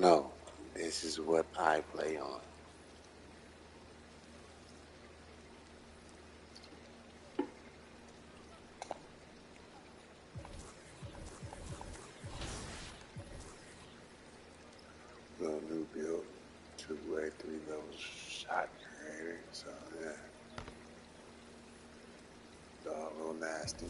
no, this is what I play on. Little new build, 2-way, 3-level shot creator, so yeah. Dog a little nasty.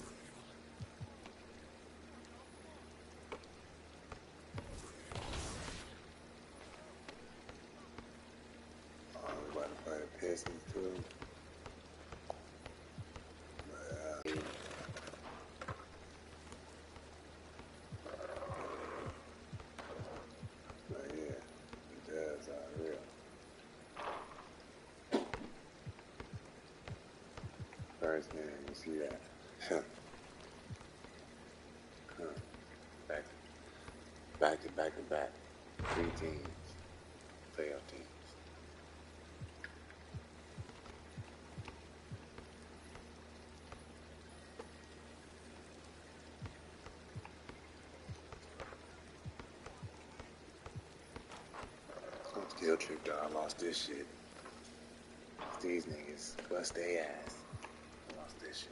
We about to play the Pistons too. But yeah, it does real. First game, you see that. Back to back. 3 teams. Playoff teams. I'm still tricked out. I lost this shit. These niggas bust their ass. I lost this shit.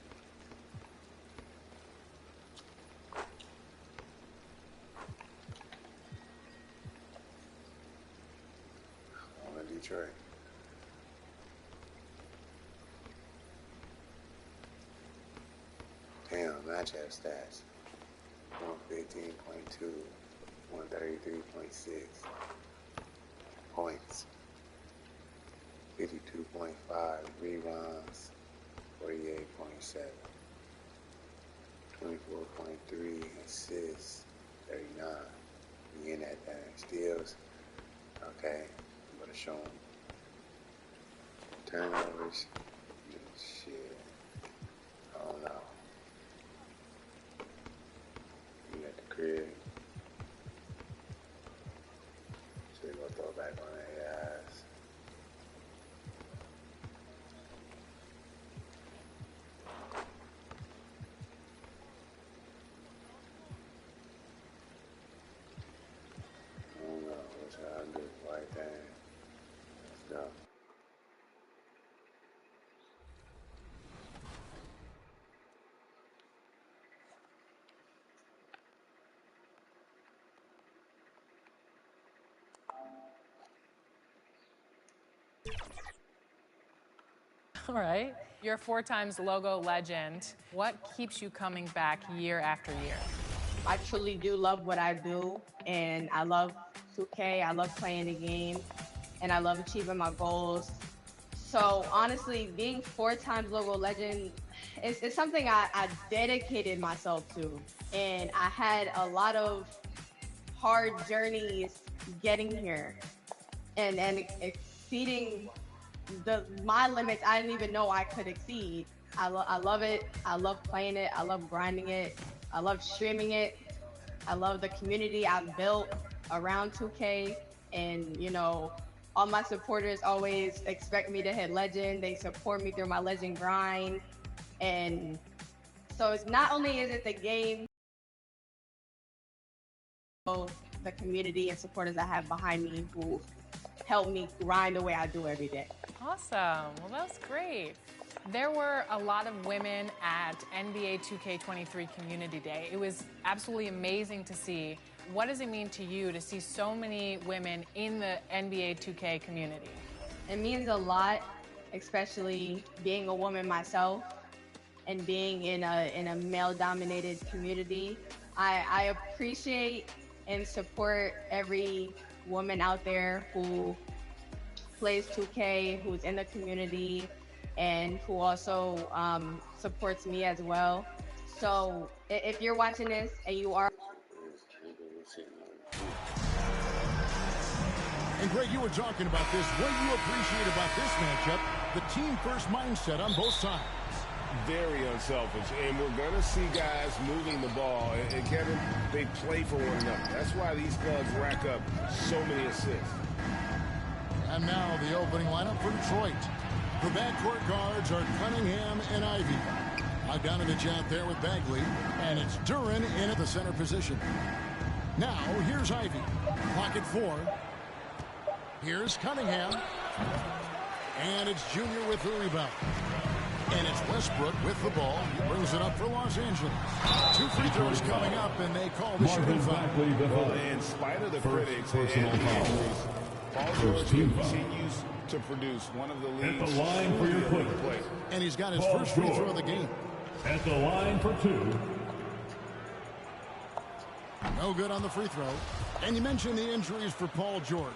On to Detroit. Damn, matchup stats. 115.2, 133.6 points, 52.5 rebounds, 48.7, 24.3 assists, 39. We in that thing. Steals, okay, I'm gonna show them. Turnovers, shit, I don't know. You at the crib. So they gonna throw back on their ass. I don't know. What's how I do the right thing? Let's go. All right. You're a 4-times logo legend. What keeps you coming back year after year? I truly do love what I do, and I love 2K, I love playing the game, and I love achieving my goals. So honestly, being 4-times logo legend is something I dedicated myself to, and I had a lot of hard journeys getting here and exceeding my limits I didn't even know I could exceed. I love it. I love playing it. I love grinding it. I love streaming it. I love the community I've built around 2K. And, you know, all my supporters always expect me to hit legend. They support me through my legend grind. And so it's not only is it the game, the community and supporters I have behind me who help me grind the way I do every day. Awesome. Well, that's great. There were a lot of women at NBA 2K23 Community Day. It was absolutely amazing to see. What does it mean to you to see so many women in the NBA 2K community? It means a lot, especially being a woman myself and being in a male-dominated community. I appreciate and support every woman out there who plays 2K, who's in the community, and who also supports me as well. So if you're watching this and you are... And Greg, you were talking about this. What do you appreciate about this matchup? The team-first mindset on both sides. Very unselfish, and we're going to see guys moving the ball. And Kevin, they play for one another. That's why these clubs rack up so many assists. And now the opening lineup for Detroit. The backcourt guards are Cunningham and Ivy. Bogdanovich out there with Bagley, and it's Duran in at the center position. Now, here's Ivy. Clock at 4. Here's Cunningham. And it's Junior with the rebound. And it's Westbrook with the ball. He brings it up for Los Angeles. 2 free throws coming up, and they call the shooting foul. Well, in spite of the critics and the injuries, Paul George continues to produce one of the league's at the line for your players. And he's got his first free throw of the game. At the line for 2. No good on the free throw. And you mentioned the injuries for Paul George.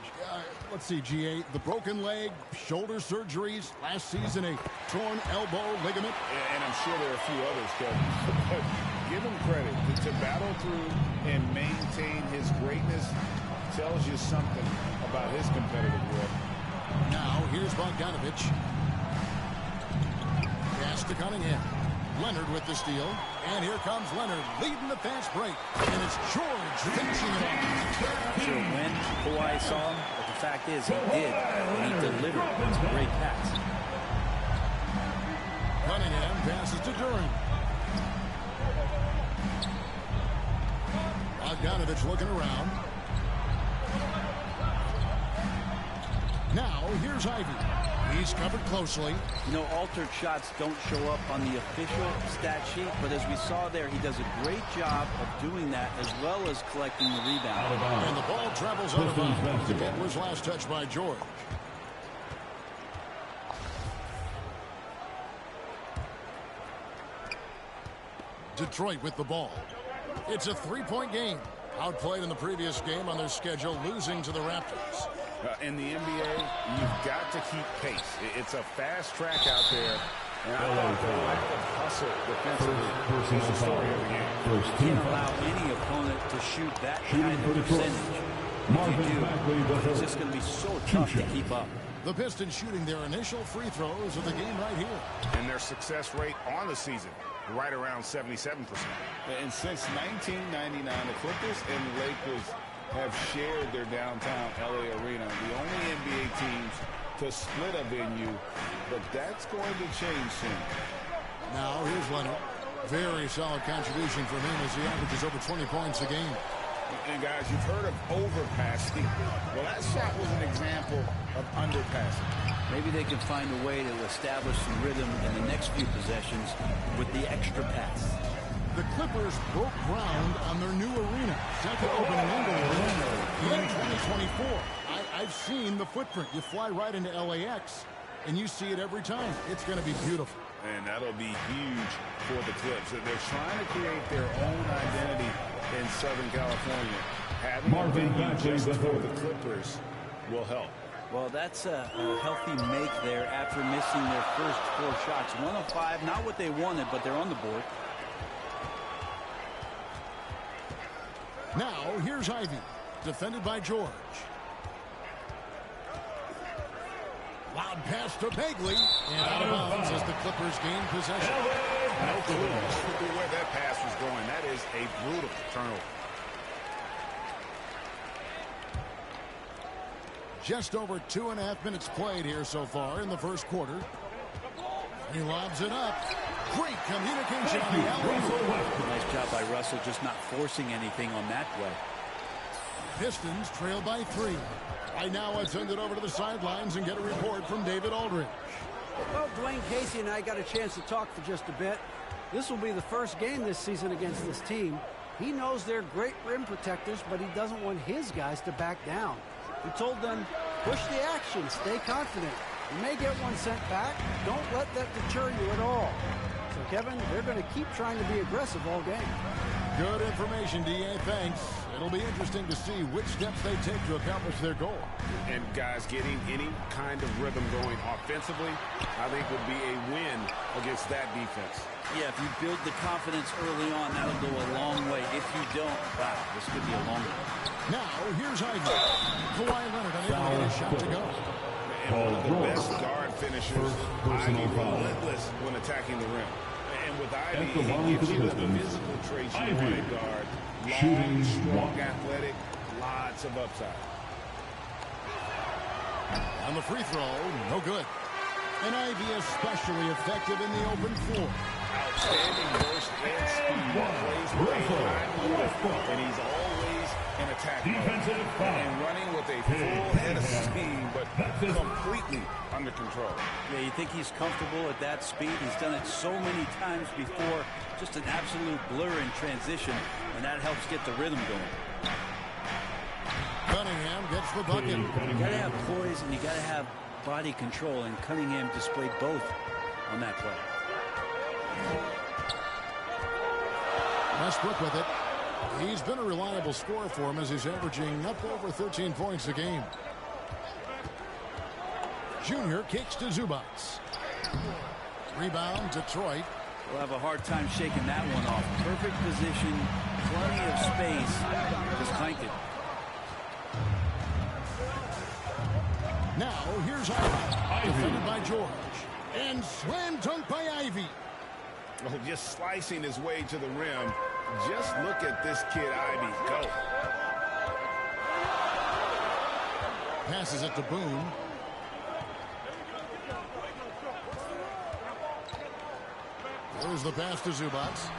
Let's see, GA, the broken leg, shoulder surgeries, last season a torn elbow ligament. And I'm sure there are a few others, Kevin. But give him credit. To battle through and maintain his greatness tells you something about his competitive work. Now, here's Bogdanovich. Pass to Cunningham. Leonard with the steal. And here comes Leonard leading the fast break. And it's George finishing it off. Not sure when Kawhi saw him, but the fact is he did. And he delivered. It's a great pass. Cunningham passes to Durant. Bogdanovich looking around. Now, here's Ivy. He's covered closely. You know, altered shots don't show up on the official stat sheet, but as we saw there, he does a great job of doing that as well as collecting the rebound. And the ball travels out of bounds. It was last touched by George. Detroit with the ball. It's a 3-point game. Outplayed in the previous game on their schedule, losing to the Raptors. In the NBA, you've got to keep pace. It's a fast track out there. And I thought the lack of hustle defensively is the story of the game. Can't allow any opponent to shoot that kind of percentage. If you do, it's just going to be so tough to keep up. The Pistons shooting their initial free throws of the game right here. And their success rate on the season, right around 77%. And since 1999, the Clippers and the Lakers have shared their downtown LA arena. The only NBA teams to split a venue, but that's going to change soon. Now here's Leonard. Very solid contribution from him as he averages over 20 points a game. And guys, you've heard of overpassing. Well, that shot was an example of underpassing. Maybe they can find a way to establish some rhythm in the next few possessions with the extra pass. The Clippers broke ground on their new arena, set to open in Inglewood in 2024. I've seen the footprint. You fly right into LAX, and you see it every time. It's going to be beautiful. And that'll be huge for the Clips. They're trying to create their own identity in Southern California. Having a venue just for the Clippers will help. Well, that's a healthy make there after missing their first 4 shots. 1 of 5, not what they wanted, but they're on the board. Now, here's Ivy, defended by George. Loud pass to Bagley, and out of bounds as the Clippers gain possession. No clue where that pass was going. That is a brutal turnover. Just over 2.5 minutes played here so far in the first quarter. He lobs it up. Great communication on the alley-oop. Nice job by Russell just not forcing anything on that play. Pistons trail by 3. Right now, let's send it over to the sidelines and get a report from David Aldridge. Well, Dwayne Casey and I got a chance to talk for just a bit. This will be the first game this season against this team. He knows they're great rim protectors, but he doesn't want his guys to back down. He told them, push the action, stay confident. You may get one sent back. Don't let that deter you at all. So, Kevin, they're going to keep trying to be aggressive all game. Good information, D.A. Thanks. It'll be interesting to see which steps they take to accomplish their goal. And, guys, getting any kind of rhythm going offensively, I think would be a win against that defense. Yeah, if you build the confidence early on, that'll go a long way. If you don't, wow, this could be a long one. Now, here's Ivy. Kawhi Leonard unable to get a shot to go. And one of the best guard finishers, Ivy, relentless when attacking the rim. And with Ivy, he gives you the physical traits you want a guard. Long, strong, athletic, lots of upside. On the free throw, no good. And Ivy especially effective in the open floor. Outstanding burst and speed. Plays with a high motor, and he's always in attack mode Defensive foul. and running with a full head of steam, but completely under control. Yeah, you think he's comfortable at that speed. He's done it so many times before. Just an absolute blur in transition, and that helps get the rhythm going. Cunningham gets the bucket. You got to have poise and you got to have body control, and Cunningham displayed both on that play. Westbrook with it. He's been a reliable scorer for him as he's averaging up over 13 points a game. Junior kicks to Zubats. Rebound, Detroit. We'll have a hard time shaking that one off. Perfect position, plenty of space. Just clanked it. Now, here's Ivy. Defended by George. And slam dunk by Ivy. Oh, just slicing his way to the rim. Just look at this kid, Ivy, go. Passes it to Boone. There's the pass to Zubats.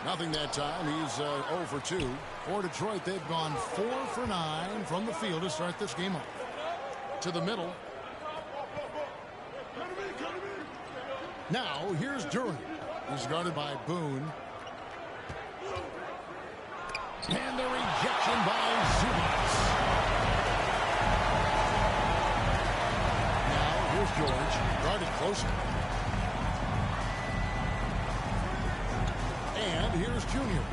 Nothing that time. He's 0 for 2. For Detroit, they've gone 4 for 9 from the field to start this game off. To the middle. Now, here's Duran. He's guarded by Boone. And the rejection by Zubats. Now, here's George. Guarded closer. And here's Junior.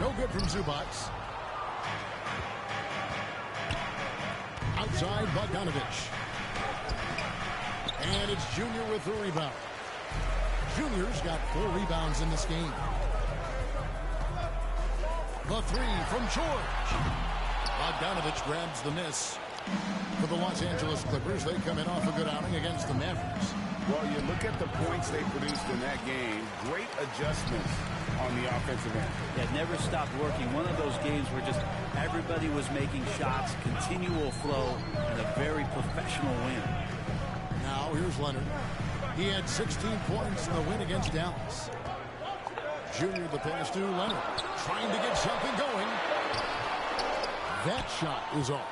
No good from Zubats. Outside Bogdanovich. And it's Junior with the rebound. Junior's got 4 rebounds in this game. The 3 from George. Bogdanovich grabs the miss. For the Los Angeles Clippers, they come in off a good outing against the Mavericks. Well, you look at the points they produced in that game. Great adjustments on the offensive end. Yeah, it never stopped working. One of those games where just everybody was making shots, continual flow, and a very professional win. Now, here's Leonard. He had 16 points in the win against Dallas. Junior the pass to Leonard. Trying to get something going. That shot is off.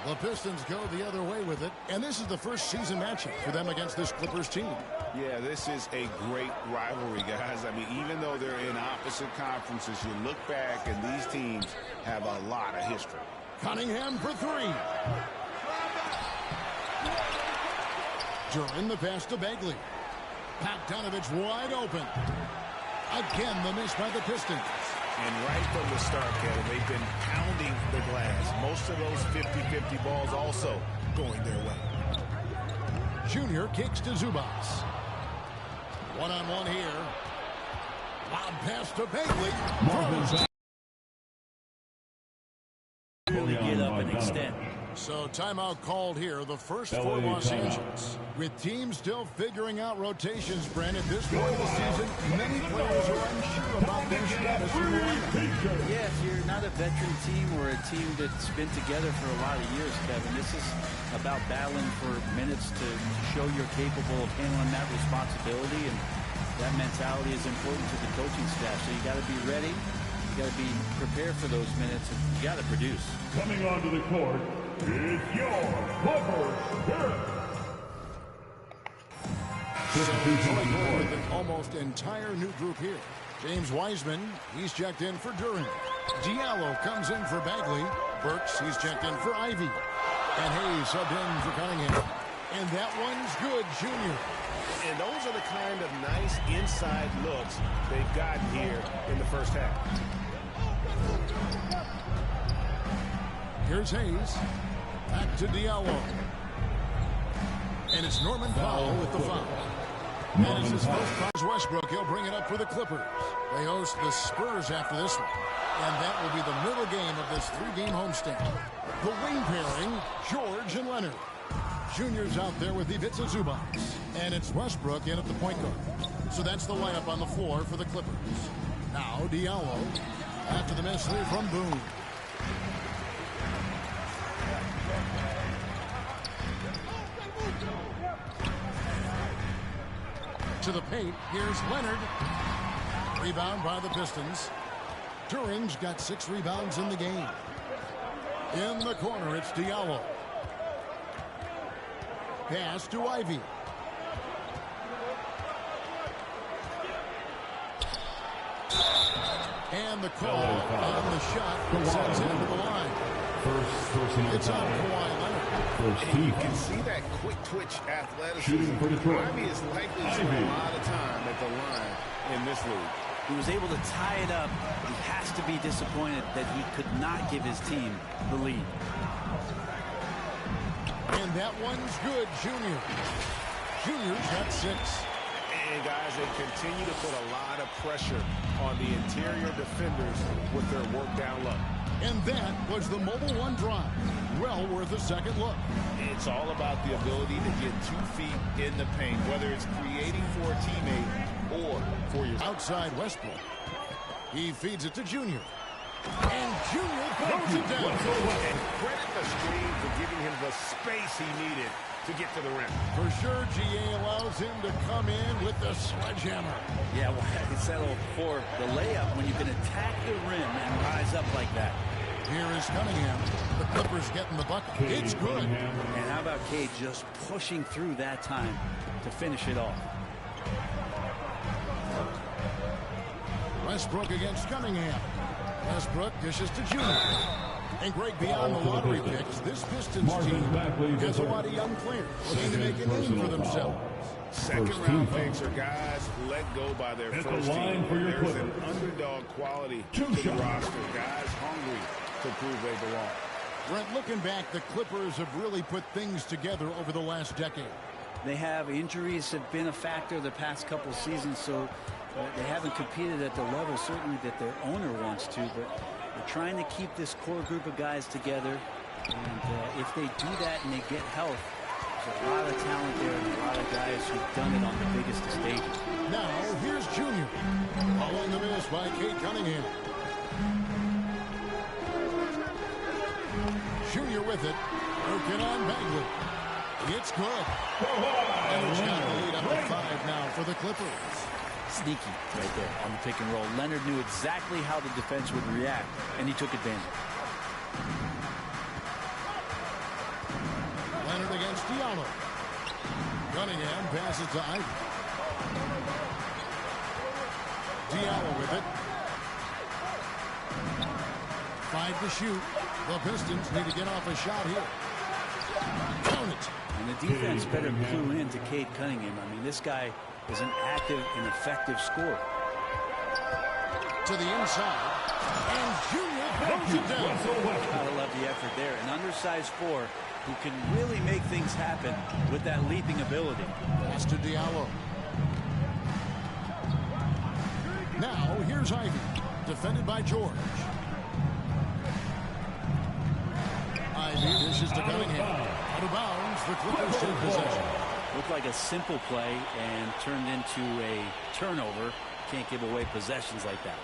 The Pistons go the other way with it, and this is the first season matchup for them against this Clippers team. Yeah, this is a great rivalry, guys. I mean, even though they're in opposite conferences, you look back, and these teams have a lot of history. Cunningham for 3. Duran the pass to Bagley. Bogdanovich wide open. Again, the miss by the Pistons. And right from the start, Kevin, they've been pounding the glass. Most of those 50-50 balls also going their way. Junior kicks to Zubats. One-on-one here. Loud pass to Bagley. Really get up and extend. So timeout called here, the first for Los Angeles. With teams still figuring out rotations, Brent, at this point of the season, many players are unsure about their status. Yeah, if you're not a veteran team or a team that's been together for a lot of years, Kevin, this is about battling for minutes to show you're capable of handling that responsibility, and that mentality is important to the coaching staff. So you got to be ready. You got to be prepared for those minutes, and you got to produce. Coming onto the court is your Clippers. With an almost entire new group here. James Wiseman, he's checked in for Duran. Diallo comes in for Bagley. Burks, he's checked in for Ivy. And Hayes subbed in for Cunningham. And that one's good, Junior. And those are the kind of nice inside looks they've gotten here in the first half. Here's Hayes. Back to Diallo. And it's Norman Powell with the foul. And it's his first foul. Westbrook, he'll bring it up for the Clippers. They host the Spurs after this one. And that will be the middle game of this 3-game homestand. The wing pairing, George and Leonard. Junior's out there with Ivica Zubats. And it's Westbrook in at the point guard. So that's the lineup on the floor for the Clippers. Now Diallo after the miss from Boone. To the paint, here's Leonard. Rebound by the Pistons. Duran's got 6 rebounds in the game. In the corner, it's Diallo. Pass to Ivy. And the call on the shot sends him to the line. It's on Kawhi Leonard. And you can see that quick twitch athleticism. Ivy is likely to spend a lot of time at the line in this league. He was able to tie it up. He has to be disappointed that he could not give his team the lead. And that one's good, Junior. Junior's got 6. And guys, they continue to put a lot of pressure on the interior defenders with their work down low. And that was the Mobile One drive. Well worth a second look. It's all about the ability to get 2 feet in the paint, whether it's creating for a teammate or for your outside Westbrook. He feeds it to Junior. And Junior throws it down. And credit the screen for giving him the space he needed to get to the rim. For sure, GA allows him to come in with the sledgehammer. Yeah, well, I settled for the layup when you can attack the rim and rise up like that. Here is Cunningham. The Clippers getting the bucket. It's good. And how about Cade just pushing through that time to finish it off? Westbrook against Cunningham. Westbrook dishes to Junior. And Greg, beyond the lottery picks, this Pistons team has a lot of young players looking to make a name for themselves. Second-round picks are guys let go by their first team. There's an underdog quality to the roster. Guys hungry to prove they belong. Brent, looking back, the Clippers have really put things together over the last decade. They have. Injuries have been a factor the past couple seasons, so they haven't competed at the level certainly that their owner wants to, but they're trying to keep this core group of guys together. And if they do that and they get health, there's a lot of talent there and a lot of guys who've done it on the biggest of stages. Now, here's Junior. Following the miss by Cade Cunningham. Junior with it. Broken on Bagley. It's good. And it's got the lead up to 5 now for the Clippers. Sneaky right there on the pick and roll. Leonard knew exactly how the defense would react, and he took advantage. Leonard against Diallo. Cunningham passes to Ivy. Diallo with it. 5 to shoot. The Pistons need to get off a shot here. Count it. And the defense better clue in to Cade Cunningham. I mean, this guy is an active and effective scorer. To the inside. And Junior throws it down. Gotta love the effort there. An undersized 4 who can really make things happen with that leaping ability. Pass to Diallo. Now, here's Ivy. Defended by George. Ivy dishes to Cunningham. Out of bounds, the Clippers take possession. Looked like a simple play and turned into a turnover. Can't give away possessions like that.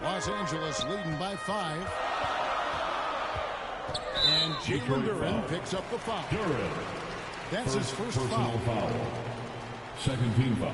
Los Angeles leading by 5. And Jalen Duran picks up the foul. That's his first foul. Second team foul.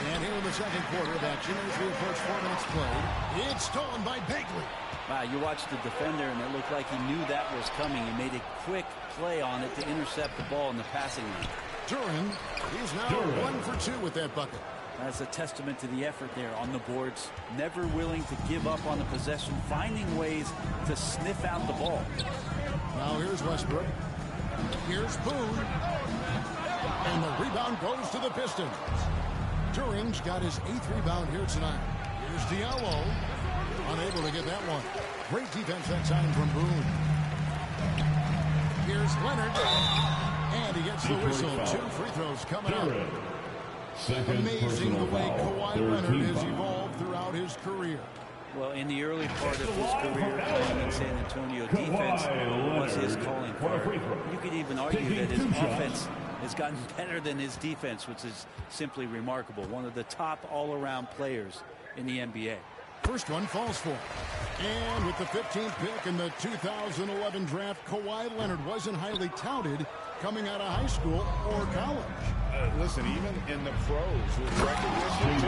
And here in the second quarter of action, as we approach 4 minutes played, it's stolen by Bagley. Wow, you watched the defender, and it looked like he knew that was coming. He made a quick play on it to intercept the ball in the passing lane. Duran, he's now 1 for 2 with that bucket. That's a testament to the effort there on the boards. Never willing to give up on the possession, finding ways to sniff out the ball. Now here's Westbrook. Here's Boone. And the rebound goes to the Pistons. Duran's got his 8th rebound here tonight. Here's Diallo. Unable to get that one. Great defense that time from Boone. Here's Leonard. And he gets the whistle. 2 free throws coming up. Amazing the way Kawhi Leonard has evolved throughout his career. Well, in the early part of his career in San Antonio, defense was his calling card. You could even argue that his offense has gotten better than his defense, which is simply remarkable. One of the top all-around players in the NBA. First one falls for him. And with the 15th pick in the 2011 draft, Kawhi Leonard wasn't highly touted coming out of high school or college. Listen, even in the pros, with recognition,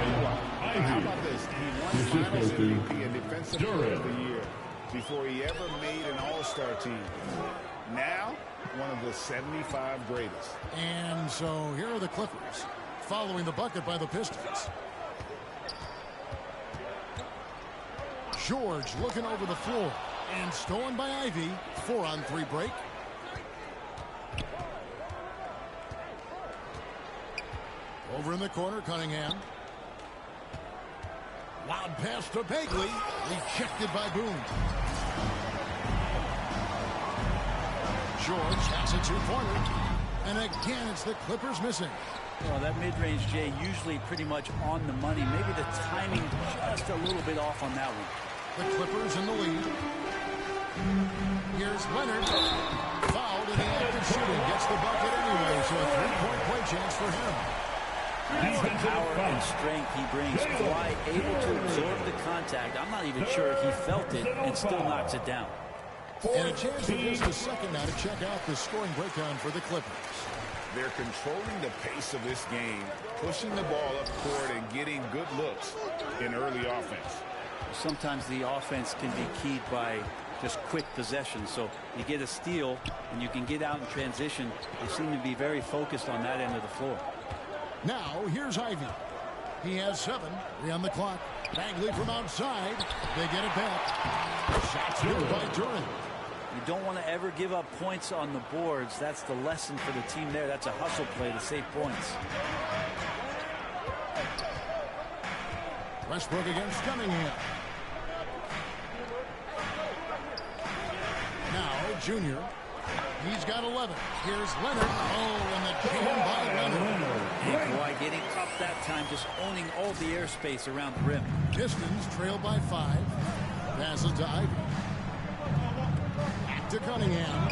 how about this? He won Finals MVP and Defensive Player of the Year before he ever made an All-Star team. Now, one of the 75 greatest. And so here are the Clippers following the bucket by the Pistons. George looking over the floor and stolen by Ivy. 4-on-3 break. Over in the corner, Cunningham. Loud pass to Bagley. Rejected by Boone. George has a two-pointer. And again, it's the Clippers missing. Well, that mid-range, Jay, usually pretty much on the money. Maybe the timing just a little bit off on that one. The Clippers in the lead. Here's Leonard. Fouled in the act of shooting. Gets the bucket anyway, so a three-point play chance for him. That's the power and strength he brings. Kawhi able to absorb the contact. I'm not even sure he felt it and still knocks it down. And a chance for just a second now to check out the scoring breakdown for the Clippers. They're controlling the pace of this game, pushing the ball up court and getting good looks in early offense. Sometimes the offense can be keyed by just quick possession. So you get a steal and you can get out in transition. They seem to be very focused on that end of the floor. Now here's Ivy. He has 7. 3 on the clock. Bagley from outside. They get it back. Shots good by Duran. You don't want to ever give up points on the boards. That's the lesson for the team there. That's a hustle play to save points. Westbrook against Cunningham. Now Junior. He's got 11. Here's Leonard. Oh, and the jam by Leonard. And Kawhi getting up that time, just owning all the airspace around the rim. Pistons trail by 5. Passes to Ivy. Back to Cunningham.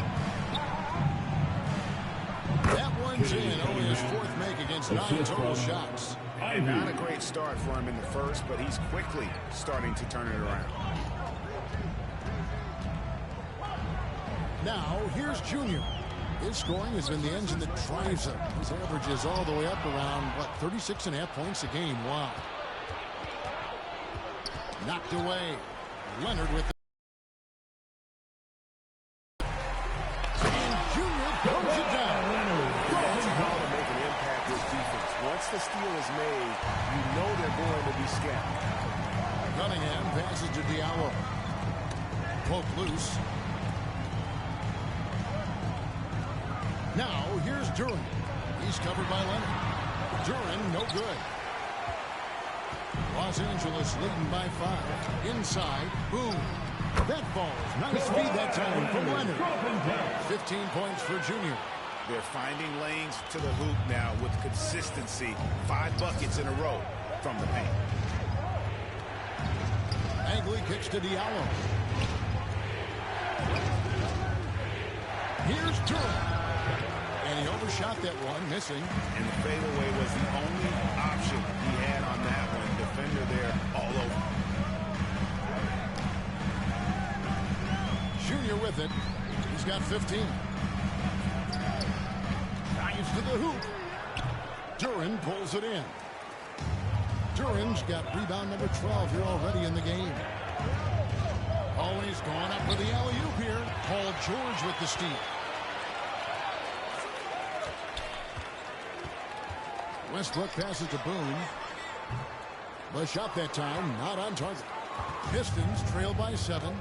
That one's in. Only his 4th make against 9 total shots. Not a great start for him in the first, but he's quickly starting to turn it around. Now, here's Junior. His scoring has been the engine that drives him. His average is all the way up around, 36.5 points a game. Wow. Knocked away. Leonard with the... And Junior throws it down. That's how to make an impact with defense. Once the steal is made, you know they're going to be scattered. Cunningham passes to Diallo. Poke loose. Now, here's Duran. He's covered by Leonard. Duran, no good. Los Angeles leading by 5. Inside, boom. That falls. Nice speed that time from Leonard. 15 points for Junior. They're finding lanes to the hoop now with consistency. 5 buckets in a row from the paint. Bagley kicks to Diallo. Here's Duran. And he overshot that one, missing. And the fadeaway was the only option he had on that one. Defender there all over. Junior with it. He's got 15. Drives to the hoop. Duran pulls it in. Duran's got rebound number 12 here already in the game. Always going up for the alley-oop here. Paul George with the steal. Westbrook passes to Boone. The shot that time, not on target. Pistons trail by 7.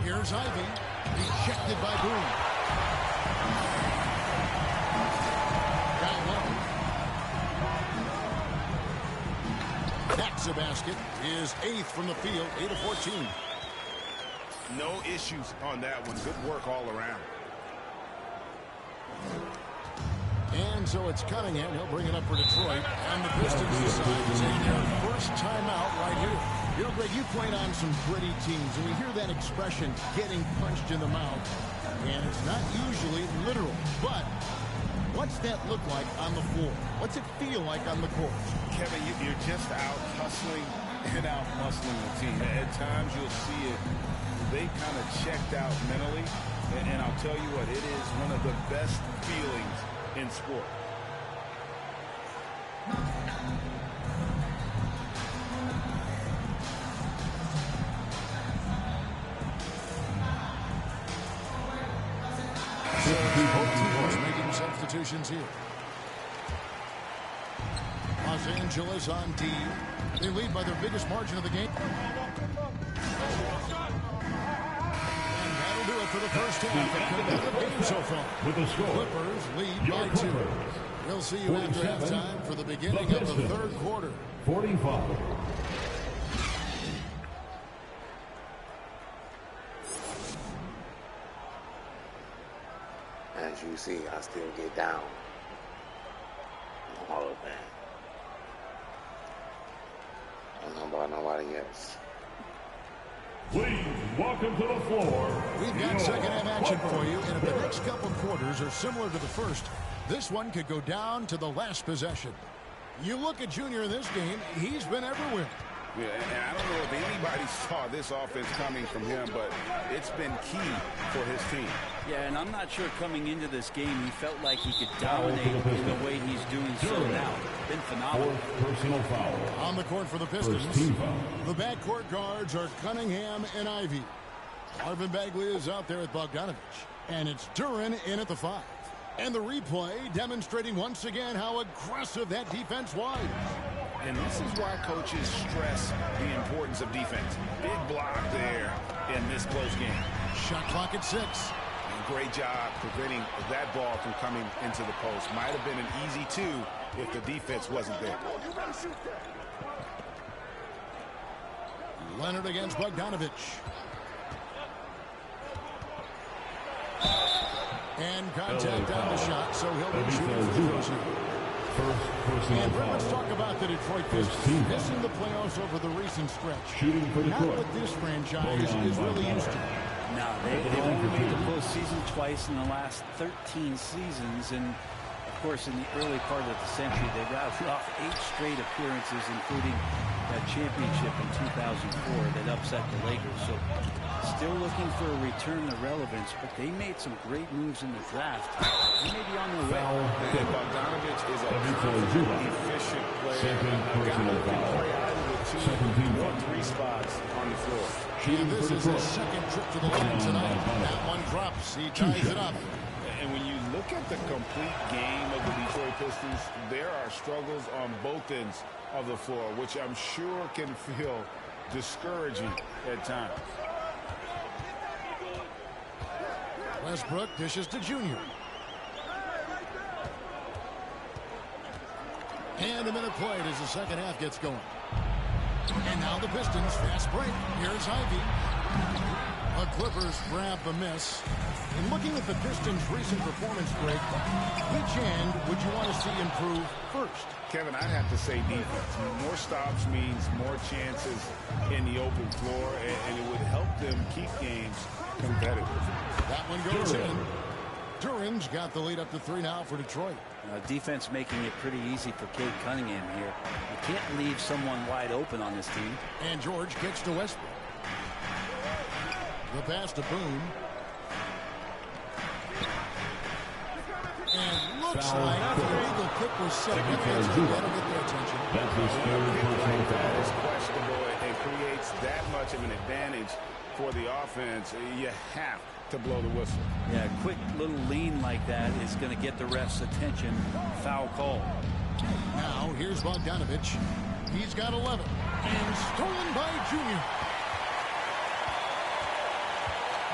Here's Ivy. Rejected by Boone. Down low. That's a basket. His 8th from the field, 8 of 14. No issues on that one. Good work all around. And so it's Cunningham. He'll bring it up for Detroit. And the Pistons decide to take their first timeout right here. You know, Greg, you played on some gritty teams, and we hear that expression, getting punched in the mouth. And it's not usually literal. But What's that look like on the floor? What's it feel like on the court? Kevin, you're just out hustling and out muscling the team. At times you'll see it. They kind of checked out mentally. And I'll tell you what, it is one of the best feelings in sport. Both teams making substitutions here. Los Angeles on D. They lead by their biggest margin of the game. And that'll do it for the first half. A competitive game so far. With the score, Clippers lead by 2. We'll see you after halftime for the beginning of the third quarter. 45. As you see, I still get down on all of that. I don't know about nobody else. Please welcome to the floor. We've got second half action for you, and if the next couple quarters are similar to the first, this one could go down to the last possession. You look at Junior in this game, he's been everywhere. Yeah, and I don't know if anybody saw this offense coming from him, but it's been key for his team. Yeah, and I'm not sure coming into this game he felt like he could dominate in the way he's doing so now. Been phenomenal. Personal foul. On the court for the Pistons, the backcourt guards are Cunningham and Ivy. Marvin Bagley is out there at Bogdanovich, and it's Duren in at the 5. And the replay demonstrating once again how aggressive that defense was. And this is why coaches stress the importance of defense. Big block there in this close game. Shot clock at 6. And great job preventing that ball from coming into the post. Might have been an easy 2 if the defense wasn't there. Leonard against Bogdanovich. And contact on the shot, so he'll be shooting free throws here. And let's talk about the Detroit Pistons missing the playoffs over the recent stretch. Not what this franchise is really used to. No, they've only made the postseason twice in the last 13 seasons, and of course in the early part of the century they rattled off 8 straight appearances, including that championship in 2004 that upset the Lakers. So still looking for a return to relevance, but they made some great moves in the draft. They may be on their way. And Bogdanovich is a efficient player. A guy who can play either the 2 or 3 spots on the floor. And this is his second trip to the line tonight. That one drops. He ties it up. And when you look at the complete game of the Detroit Pistons, there are struggles on both ends of the floor, which I'm sure can feel discouraging at times. Westbrook dishes to Junior. And a minute played as the second half gets going. And now the Pistons fast break. Here's Ivy. The Clippers grab the miss. And looking at the Pistons' recent performance break, which end would you want to see improve first? Kevin, I'd have to say defense. More stops means more chances in the open floor, and it would help them keep games competitive. That one goes in. Duren's got the lead up to 3 now for Detroit. Defense making it pretty easy for Cade Cunningham here. You can't leave someone wide open on this team. And George kicks to Westbrook. The pass to Boone. And looks like the illegal kick was set. That'll get their attention. That is questionable and creates that much of an advantage for the offense. You have to blow the whistle. Yeah, a quick little lean like that is going to get the ref's attention. Foul call. Now here's Bogdanovich. He's got 11. And stolen by Junior.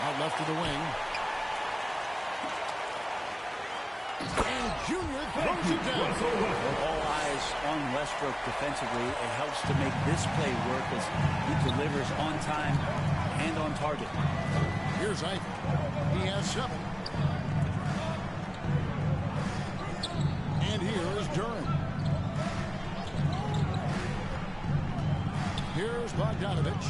Out left to the wing. And Junior throws it down. All eyes on Westbrook defensively. It helps to make this play work as he delivers on time and on target. Here's Ivy. He has 7. And here is Duren. Here's Bogdanovich.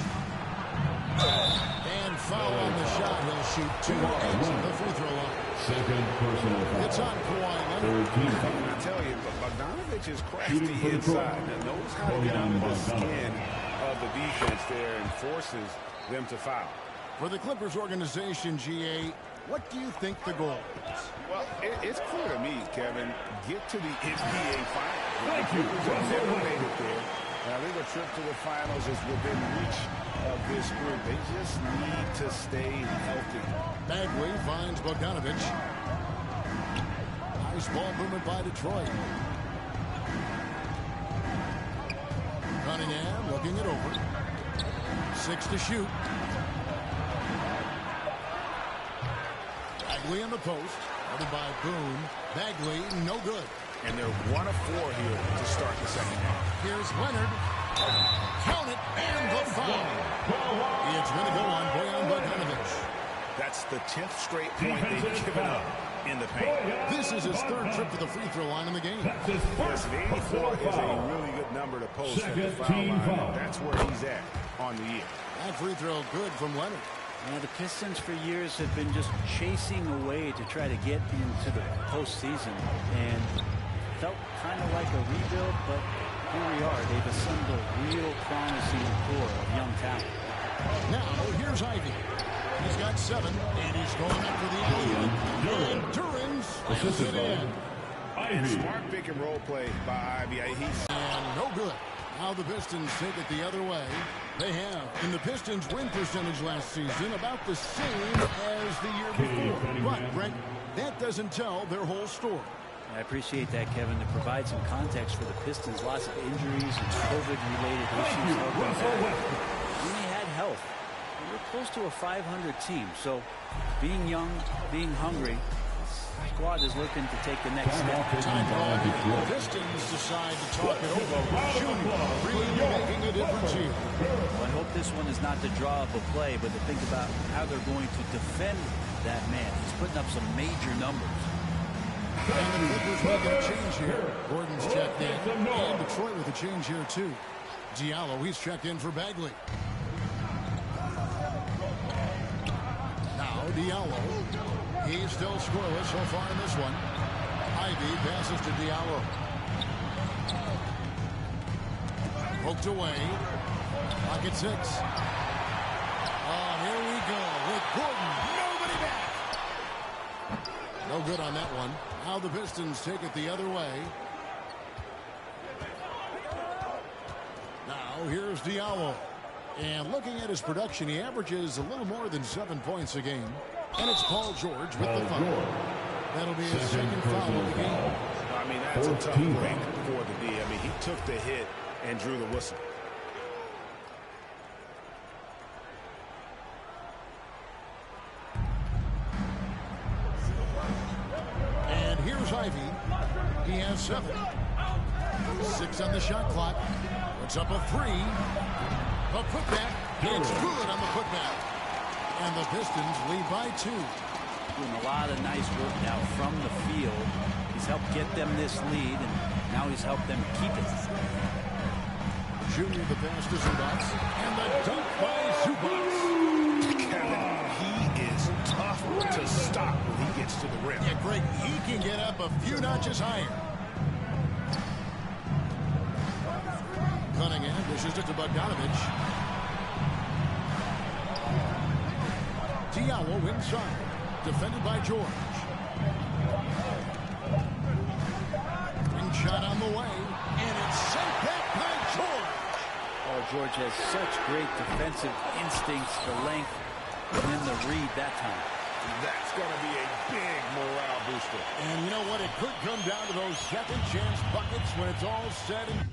And foul on the shot. He'll shoot 2 at the free throw line. Second personal foul. It's on Kawhi I tell you, Bogdanovich is crafty inside. Knows how to get under the skin of the defense there and forces them to foul. For the Clippers organization, GA, what do you think the goal is? Well, it's clear to me, Kevin, get to the NBA Finals. The Clippers have never made it there. And I think a trip to the Finals is within reach of this group. They just need to stay healthy. Bagley finds Bogdanovich. Nice ball movement by Detroit. Cunningham looking it over. 6 to shoot. Bagley in the post. Headed by Boone. Bagley, no good. And they're 1 of 4 here to start the second half. Here's Leonard. Count it, and the foul. It's going to go on Bojan Bogdanovich. That's the 10th straight point they've given up in the paint. This is his 3rd trip to the free throw line in the game. Listen, 84 is a really good number to post at the foul line. That's where he's at on the year. That free throw good from Leonard. Now, the Pistons for years have been just chasing away to try to get into the postseason, and felt kind of like a rebuild, but here we are. They've assembled a real promising core of young talent. Now, here's Ivy. He's got 7, and he's going up for the alley. And Durant slams it in. And smart pick and roll play by Ivy. And no good. Now the Pistons take it the other way. They have, in the Pistons' win percentage last season, about the same as the year before. But, Brent, that doesn't tell their whole story. I appreciate that, Kevin, to provide some context for the Pistons. Lots of injuries and COVID-related issues. When they had health, they were close to a 500 team. So, being young, being hungry, the squad is looking to take the next step. The Pistons decide to talk it over. Junior really making a difference here. Well, I hope this one is not to draw up a play, but to think about how they're going to defend that man. He's putting up some major numbers. And the Clippers making a change here. Gordon's checked in. And Detroit with a change here, too. Diallo, he's checked in for Bagley. Now Diallo. He's still scoreless so far in this one. Ivy passes to Diallo. Poked away. Pocket 6. Oh, here we go with Gordon. Nobody back. No good on that one. Now the Pistons take it the other way. Now here's Diallo. And looking at his production, he averages a little more than 7 points a game. And it's Paul George with the foul. That'll be his second foul of the game. I mean, that's a tough break for the D. I mean, he took the hit and drew the whistle. And here's Ivy. He has 7. 6 on the shot clock. Puts up a 3. A putback. It's good on the putback. And the Pistons lead by 2. Doing a lot of nice work now from the field. He's helped get them this lead, and now he's helped them keep it. Junior the pass to Zubac. And the dunk by Zubac. Kevin, he is tough to stop when he gets to the rim. Yeah, Greg, he can get up a few notches higher. Cunningham dishes it to Bogdanovich. Diallo inside, defended by George. Ring shot on the way, and it's sent back by George. Oh, George has such great defensive instincts, the length, and then the read that time. That's going to be a big morale booster. And you know what? It could come down to those second chance buckets when it's all said and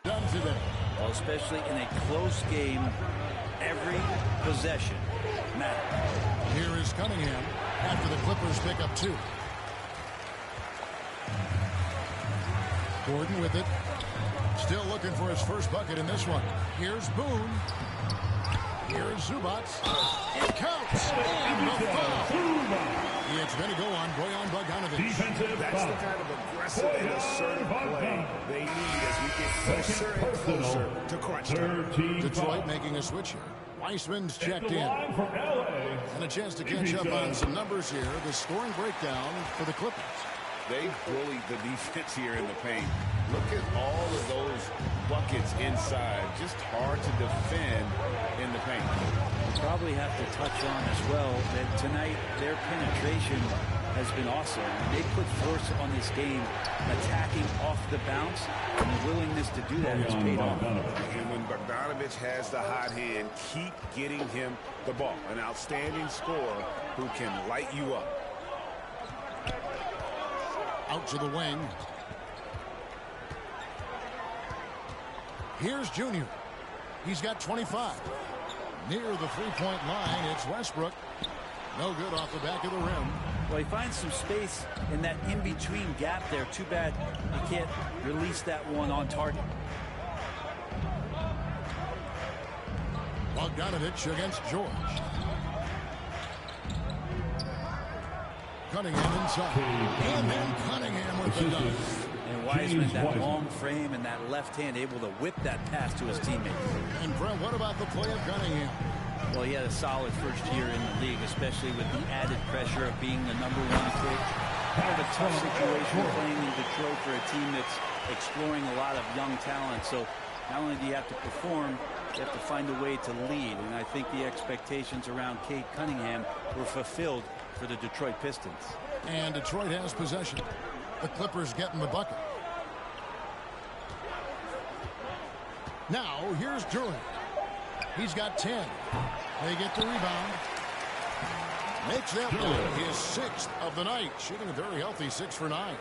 Done today. Well, especially in a close game, every possession matters. Here is Cunningham after the Clippers pick up 2. Gordon with it. Still looking for his first bucket in this one. Here's Boone. Here's Zubats. It counts. And the foul. It's going to go on Bojan Bogdanovic. That's the kind of aggressive and assertive play they need as we get closer and closer to crunch time. Detroit making a switch here. Weissman's checked in. And a chance to catch up on some numbers here. The scoring breakdown for the Clippers. They bullied the defense here in the paint. Look at all of those buckets inside. Just hard to defend in the paint. We probably have to touch on as well that tonight their penetration has been awesome. They put force on this game, attacking off the bounce, and the willingness to do that has paid off. And when Bogdanovic has the hot hand, keep getting him the ball. An outstanding scorer who can light you up. Out to the wing. Here's Junior. He's got 25. Near the three-point line, it's Westbrook. No good off the back of the rim. Well, he finds some space in that in-between gap there. Too bad he can't release that one on target. Bogdanovic against George. Cunningham inside. And then Cunningham with the dunk. And Wiseman, that long frame and that left hand, able to whip that pass to his teammate. And Brent, what about the play of Cunningham? Well, he had a solid first year in the league, especially with the added pressure of being the #1 pick. Kind of a tough situation playing in Detroit for a team that's exploring a lot of young talent. So not only do you have to perform, you have to find a way to lead. And I think the expectations around Cade Cunningham were fulfilled for the Detroit Pistons. And Detroit has possession. The Clippers getting the bucket. Now, here's Durant. He's got 10. They get the rebound. Makes that one his 6th of the night. Shooting a very healthy 6 for 9.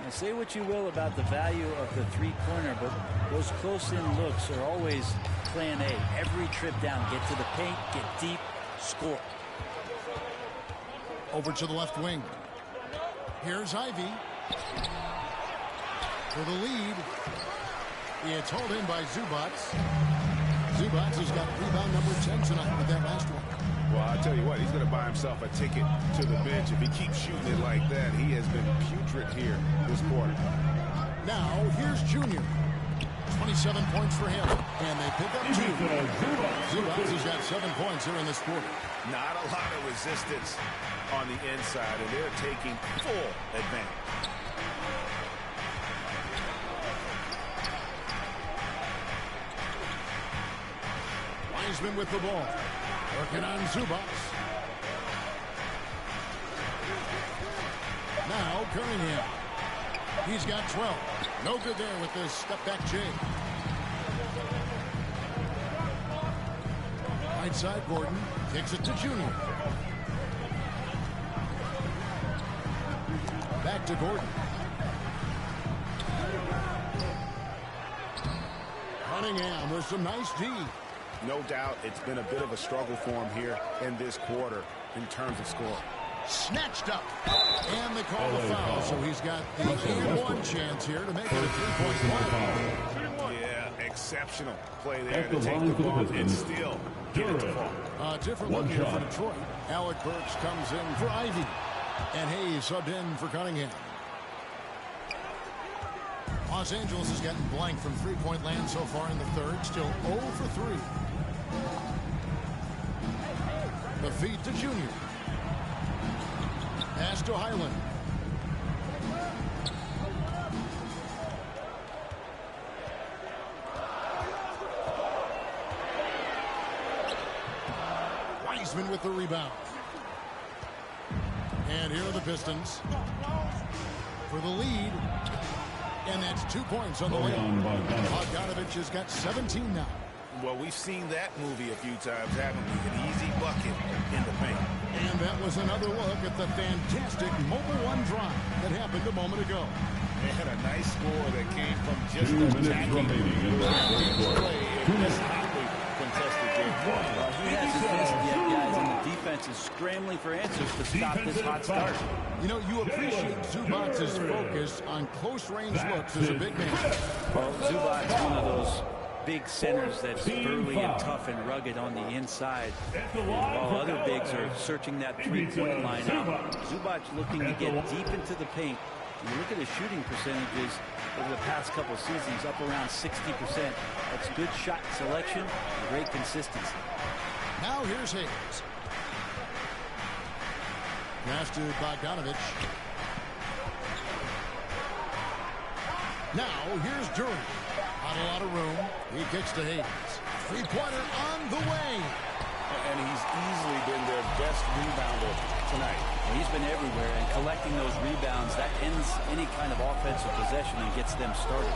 Now, say what you will about the value of the three-pointer, but those close-in looks are always plan A. Every trip down, get to the paint, get deep, score. Over to the left wing. Here's Ivy. For the lead. It's hauled in by Zubats. Zubats has got rebound number 10 tonight with that last one. Well, I'll tell you what, he's going to buy himself a ticket to the bench. If he keeps shooting it like that, he has been putrid here this quarter. Now, here's Junior. 27 points for him. And they pick up 2. Zubats has got 7 points here in this quarter. Not a lot of resistance on the inside, and they're taking full advantage. Wiseman with the ball. Working on Zubats. Now Cunningham. He's got 12. No good there with this step back J. Right side Gordon. Kicks it to Junior. Back to Gordon. Cunningham with some nice D. No doubt it's been a bit of a struggle for him here in this quarter in terms of scoring. Snatched up. And they call the foul, so he's got the one chance here to make it a three-point play. Yeah, exceptional play there to take the ball and still get it to fall. Different look here for Detroit. Alec Burks comes in for Ivy. And Hayes subbed in for Cunningham. Los Angeles has gotten blank from three-point land so far in the third. Still 0 for 3. The feed to Junior. Pass to Highland. Wiseman with the rebound. And here are the Pistons for the lead. And that's 2 points on the way. Bogdanovich has got 17 now. Well, we've seen that movie a few times, haven't we? An easy bucket in the paint. And that was another look at the fantastic Mobile One drive that happened a moment ago. They had a nice score that came from just attacking play in this hotly contested game. He hasn't missed yet, guys, and the defense is scrambling for answers to stop this hot start. You know, you appreciate Zubac's focus on close-range looks as a big man. Well, Zubac's one of those big centers that's burly and tough and rugged on the inside. While other bigs are searching that three-point line out, Zubac's looking to get deep into the paint. When you look at his shooting percentages over the past couple of seasons, up around 60%. That's good shot selection and great consistency. Now here's Hayes. Pass to Bogdanovich. Now here's Duran. Not a lot of room. He kicks to Hayes. Three-pointer on the way. And he's easily been their best rebounder tonight. Well, he's been everywhere, and collecting those rebounds, that ends any kind of offensive possession and gets them started.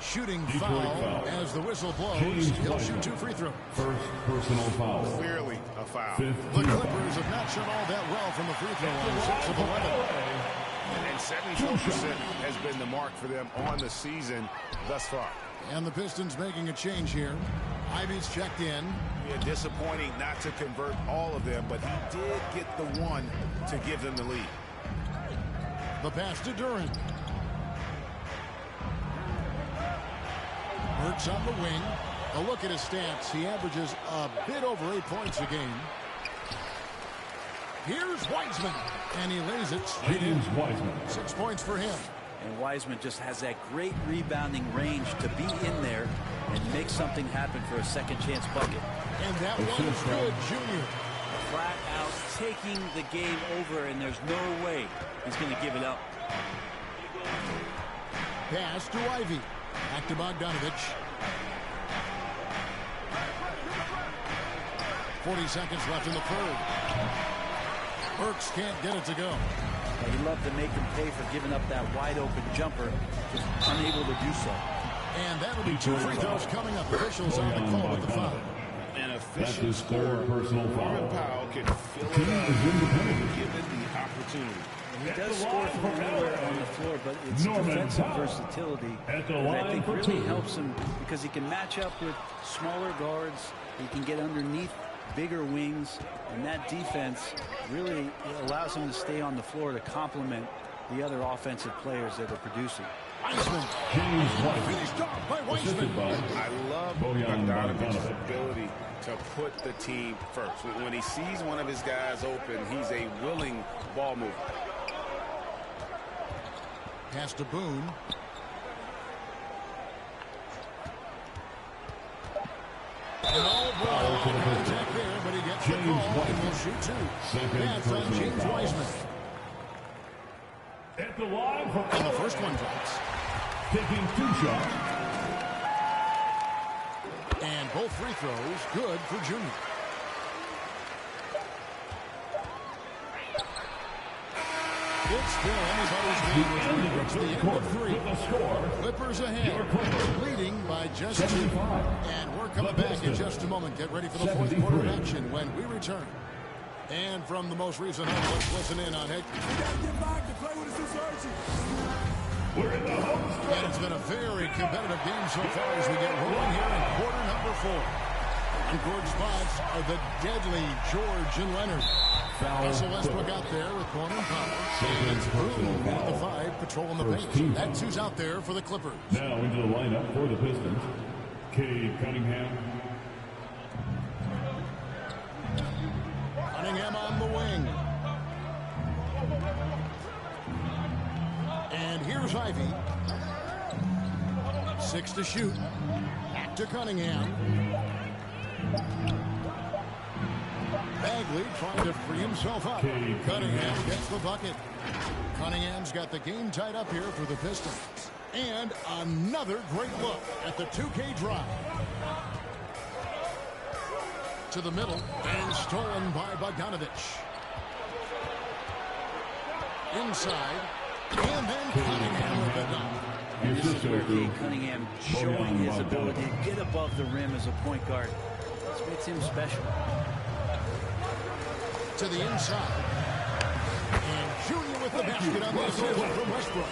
Shooting foul as the whistle blows. He'll shoot 2 free throws. First personal foul. Clearly a foul. The Clippers have not shot all that well from the free throw line. 6 of 11. And 72% has been the mark for them on the season thus far. And the Pistons making a change here. Ivy's checked in. Yeah, disappointing not to convert all of them, but he did get the one to give them the lead. The pass to Duran. Burks on the wing. A look at his stats. He averages a bit over 8 points a game. Here's Wiseman. And he lays it straight in. 6 points for him. And Wiseman just has that great rebounding range to be in there and make something happen for a second chance bucket. And that one's good, Junior. Flat out taking the game over, and there's no way he's going to give it up. Pass to Ivy. Back to Bogdanovich. 40 seconds left in the third. Burks can't get it to go. You'd love to make him pay for giving up that wide-open jumper, just unable to do so. And that'll be 2 free throws coming up. Officials on the call with the foul. An efficient scorer. Norman Powell can fill it up given the opportunity. He does score from anywhere on the floor, but it's defensive versatility that I think really helps him because he can match up with smaller guards. He can get underneath bigger wings, and that defense really allows him to stay on the floor to complement the other offensive players that are producing. Wiseman. Finished off by Wiseman. I love Bogdanovich's ability to put the team first. When he sees one of his guys open, he's a willing ball mover. Pass to Boone. And all ball contact there, but he gets the call and will shoot 2. That's on James Wiseman. At the line for And the first one drops. taking 2 shots. And both free throws good for Junior. It's still anybody's game as we reach the end of 3. Clippers ahead, leading by just 2. And we're coming back in just a moment. Get ready for the fourth quarter of action when we return. And from the most recent home, let's listen in on it. And it's been a very competitive game so far as we get rolling here in quarter number 4. On court spots are the deadly George and Leonard. Russell Westbrook out there with Norman Powell. And Boone at the 5, patrolling the paint. That's who's out there for the Clippers. Now into the lineup for the Pistons. Cade Cunningham, Here's Ivy. 6 to shoot. Back to Cunningham. Bagley trying to free himself up. Cunningham gets the bucket. Cunningham's got the game tied up here for the Pistons. And another great look at the 2K drive. To the middle and stolen by Bogdanovich. Inside. And then Cunningham with the dunk. This is where Cade Cunningham showing his ability to get above the rim as a point guard. This makes him special. To the inside. And Junior with the basket on the assist from Westbrook.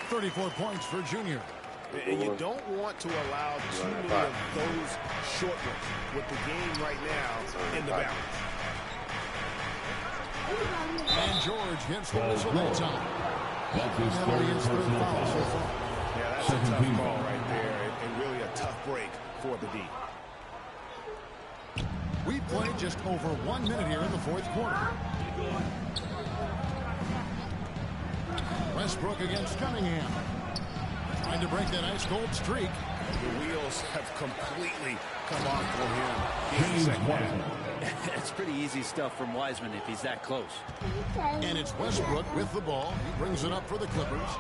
34 points for Junior. And you don't want to allow too many of those short ones with the game right now in the balance. And George gets the whistle that time. Penalty is third foul so far. Yeah, that's a tough call right there, and really a tough break for the D. We played just over 1 minute here in the fourth quarter. Westbrook against Cunningham. Trying to break that ice cold streak. The wheels have completely come off for him in the second half. It's pretty easy stuff from Wiseman if he's that close. And it's Westbrook with the ball. He brings it up for the Clippers.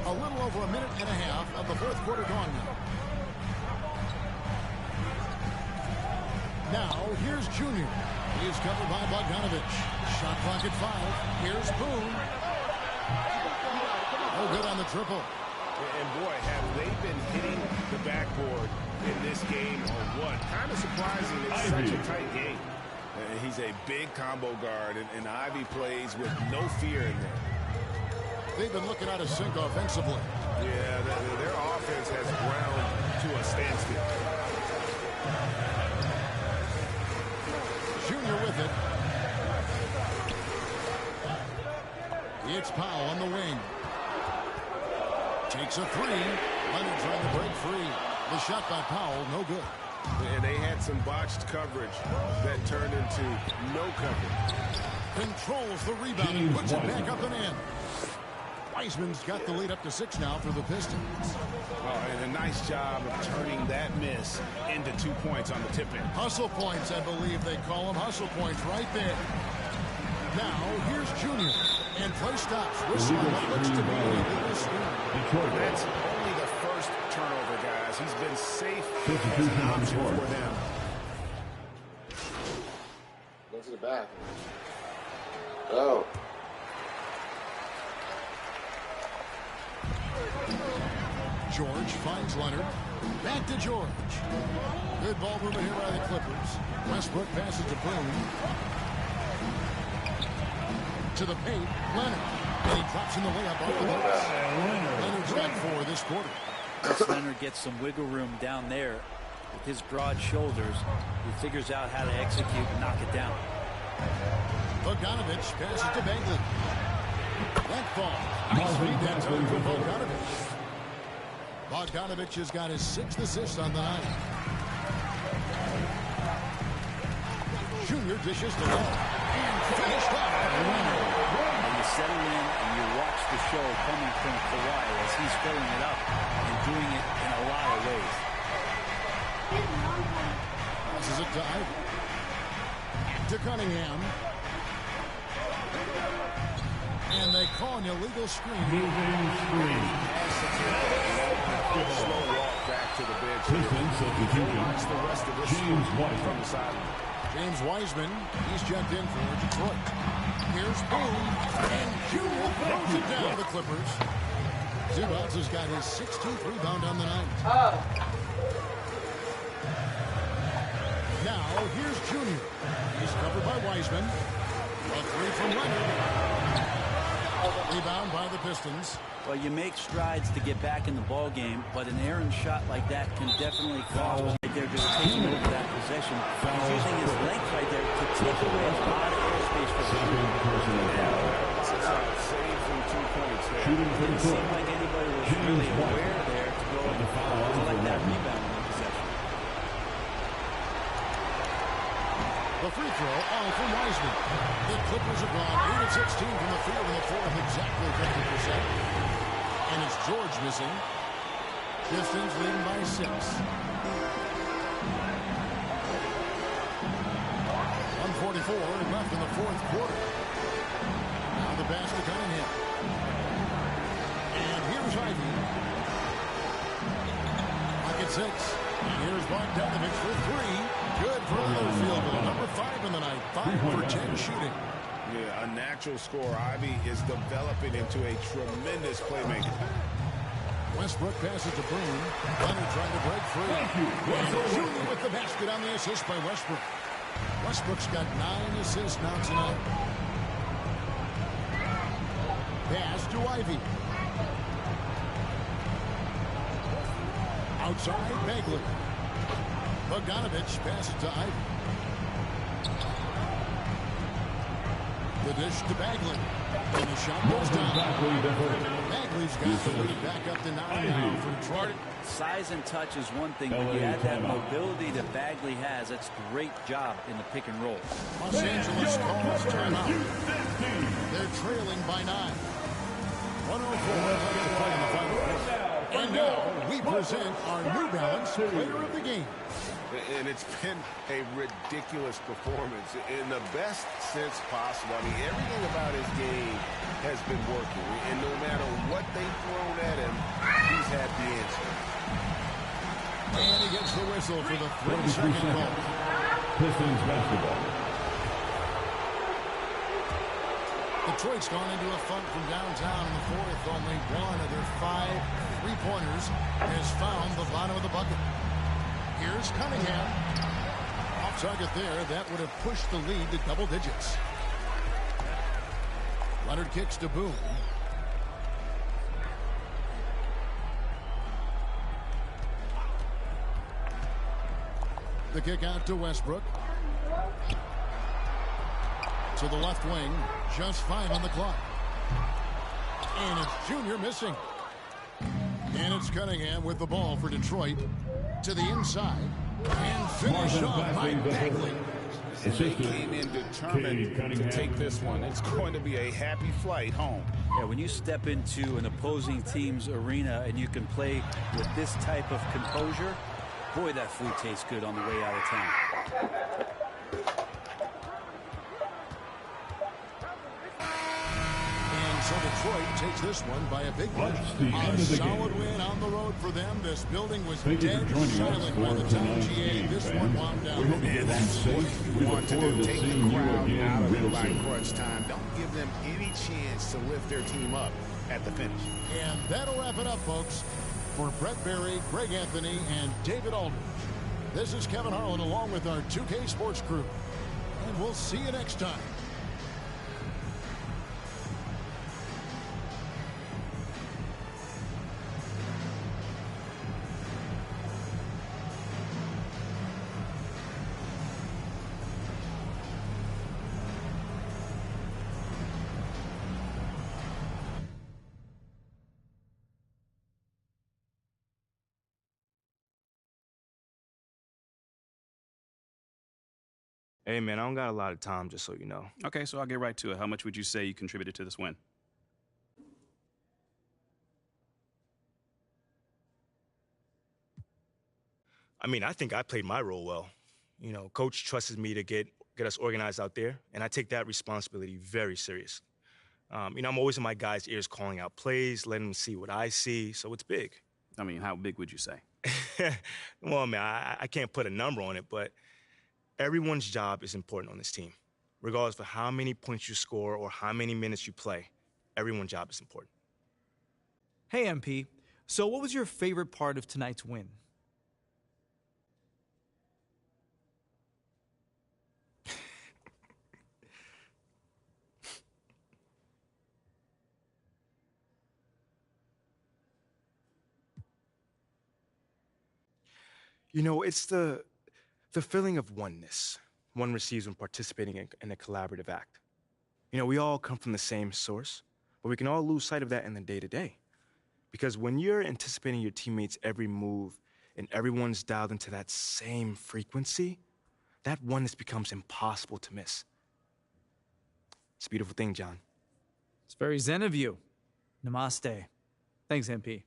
A little over a minute and a half of the fourth quarter gone now. Now, here's Junior. He is covered by Bogdanovich. Shot clock at 5. Here's Boone. No good on the triple. And boy, have they been hitting the backboard in this game or what? Kind of surprising. It's such a tight game. He's a big combo guard, and Ivy plays with no fear in there. They've been looking out of sync offensively. Yeah, their offense has ground to a standstill. Junior with it. It's Powell on the wing. Takes a three. Leonard trying to break free. The shot by Powell, no good. And they had some botched coverage that turned into no coverage. Controls the rebound and puts it back up and in. Wiseman's got the lead up to 6 now for the Pistons. Oh, and a nice job of turning that miss into 2 points on the tip-in. Hustle points, I believe they call them. Hustle points right there. Now, here's Junior. And play stops. Whistling what looks to be a legal screen. That's only the first turnover, guys. He's been safe as an option for them. Go to the back. Go. George finds Leonard. Back to George. Good ball movement here by the Clippers. Westbrook passes to Boone. To the paint, Leonard. And he drops in the layup off the bounce. Leonard's got 4 this quarter. Once Leonard gets some wiggle room down there with his broad shoulders, he figures out how to execute and knock it down. Bogdanovich passes to Bagley. That ball. Nice read that time for Bogdanovich. Bogdanovich has got his 6th assist on the night. Junior dishes to Leonard. And finished off. When you settle in and you watch the show coming from Kawhi as he's filling it up and doing it in a lot of ways. Passes it to Ivy. To Cunningham. And they call an illegal screen. Slow walk back to the bench. Watch the rest of this from the sideline. James Wiseman, he's checked in for Detroit. Here's Boone, and Junior throws it down to the Clippers. Zubac has got his 16th rebound on the night. Now, here's Junior. He's covered by Wiseman. A 3 from Leonard. Rebound by the Pistons. Well, you make strides to get back in the ball game, but an errant shot like that can definitely cause right there just taking over that possession. He's using his length right there to take away a lot of airspace for the Save from 2 points there. It didn't seem like anybody was really aware there to go and collect that rebound in the possession. The free throw all from Wiseman. The Clippers have gone 8 of 16 from the field in the fourth, exactly 50%. And it's George missing. Pistons leading by 6. 1:44 left in the fourth quarter. Now the pass to Cunningham. And here's Ivy. Pocket 6. And here's Bogdanovich for 3. Good for another field goal. Number 5 in the night. 5 for 10 shooting. Yeah, a natural scorer. Ivy is developing into a tremendous playmaker. Westbrook passes to Boone. Leonard trying to break free. And Junior with the basket on the assist by Westbrook. Westbrook's got 9 assists now tonight. Pass to Ivy. Outside, Bagley. Bogdanovich passes to Ivy. The dish to Bagley. And the shot goes down. Bagley's got the lead back up to 9 now from Detroit. Size and touch is one thing, but you add that mobility that Bagley has. That's a great job in the pick and roll. Los Angeles calls timeout. They're trailing by 9. 104 left to play in the final quarter. And now we present our New Balance Player of the Game. And it's been a ridiculous performance in the best sense possible. I mean, everything about his game has been working. And no matter what they've thrown at him, he's had the answer. And he gets the whistle for the 3-second call. Pistons basketball. Detroit's gone into a funk from downtown in the fourth. Only one of their 5 3-pointers has found the bottom of the bucket. Here's Cunningham. Off target there. That would have pushed the lead to double digits. Leonard kicks to Boone. The kick out to Westbrook. To the left wing. Just 5 on the clock. And it's Junior missing. And it's Cunningham with the ball for Detroit. To the inside. And finish off by Bagley. They came in determined to take this one. It's going to be a happy flight home. Yeah, when you step into an opposing team's arena and you can play with this type of composure, boy, that food tastes good on the way out of town. So Detroit takes this one by a big one. A solid win on the road for them. This building was dead silent by the time GA. This one wound down. And that's what we want to do. Take the crowd out of it by crunch time. Don't give them any chance to lift their team up at the finish. And that'll wrap it up, folks. For Brett Berry, Greg Anthony, and David Aldridge, this is Kevin Harlan along with our 2K Sports crew. And we'll see you next time. Hey, man, I don't got a lot of time, just so you know. Okay, so I'll get right to it. How much would you say you contributed to this win? I mean, I think I played my role well. You know, Coach trusts me to get us organized out there, and I take that responsibility very serious. You know, I'm always in my guys' ears calling out plays, letting them see what I see, so it's big. I mean, how big would you say? Well, man, I can't put a number on it, but everyone's job is important on this team. Regardless of how many points you score or how many minutes you play, everyone's job is important. Hey, MP. So what was your favorite part of tonight's win? You know, it's the feeling of oneness one receives when participating in a collaborative act. You know, we all come from the same source, but we can all lose sight of that in the day-to-day. Because when you're anticipating your teammates' every move and everyone's dialed into that same frequency, that oneness becomes impossible to miss. It's a beautiful thing, John. It's very zen of you. Namaste. Thanks, MP.